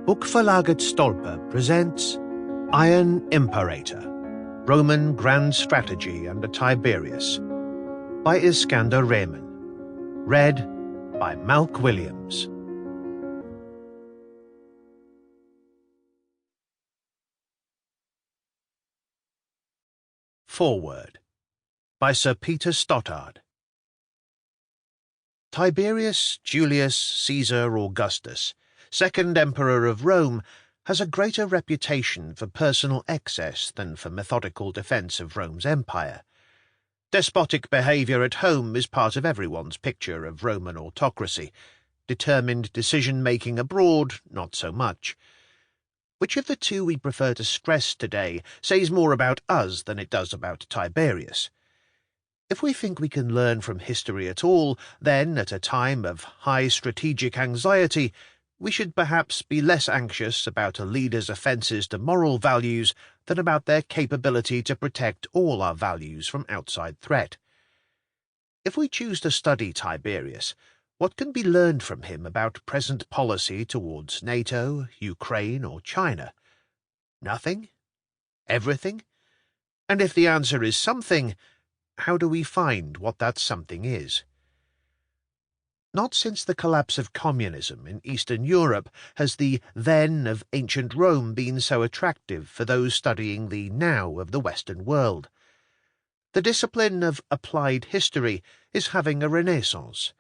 Buchverlaget Stolper presents Iron Imperator, Roman Grand Strategy under Tiberius, by Iskander Rehman. Read by Malk Williams. Foreword by Sir Peter Stothard. Tiberius Julius Caesar Augustus, second Emperor of Rome, has a greater reputation for personal excess than for methodical defence of Rome's empire. Despotic behaviour at home is part of everyone's picture of Roman autocracy. Determined decision-making abroad, not so much. Which of the two we prefer to stress today says more about us than it does about Tiberius. If we think we can learn from history at all, then, at a time of high strategic anxiety, we should perhaps be less anxious about a leader's offences to moral values than about their capability to protect all our values from outside threat. If we choose to study Tiberius, what can be learned from him about present policy towards NATO, Ukraine, or China? Nothing? Everything? And if the answer is something, how do we find what that something is? Not since the collapse of communism in Eastern Europe has the then of ancient Rome been so attractive for those studying the now of the Western world. The discipline of applied history is having a renaissance.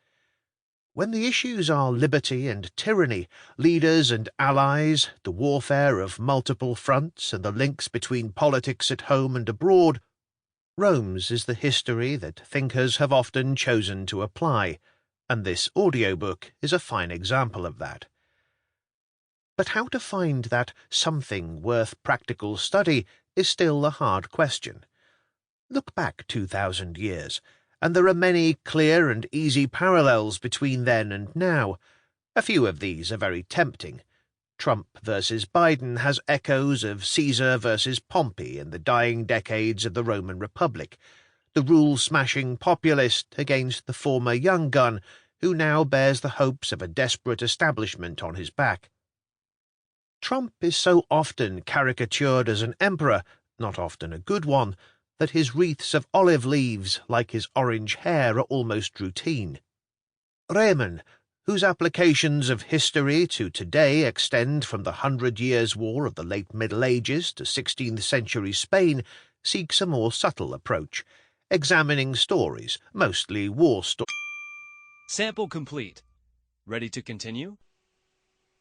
When the issues are liberty and tyranny, leaders and allies, the warfare of multiple fronts, and the links between politics at home and abroad, Rome's is the history that thinkers have often chosen to apply, and this audiobook is a fine example of that. But how to find that something worth practical study is still a hard question. Look back 2,000 years, and there are many clear and easy parallels between then and now. A few of these are very tempting. Trump versus Biden has echoes of Caesar versus Pompey in the dying decades of the Roman Republic, the rule-smashing populist against the former young gun who now bears the hopes of a desperate establishment on his back. Trump is so often caricatured as an emperor, not often a good one, that his wreaths of olive leaves, like his orange hair, are almost routine. Rehman, whose applications of history to today extend from the 100 Years' War of the late Middle Ages to 16th century Spain, seeks a more subtle approach, examining stories, mostly war stories. Sample complete. Ready to continue?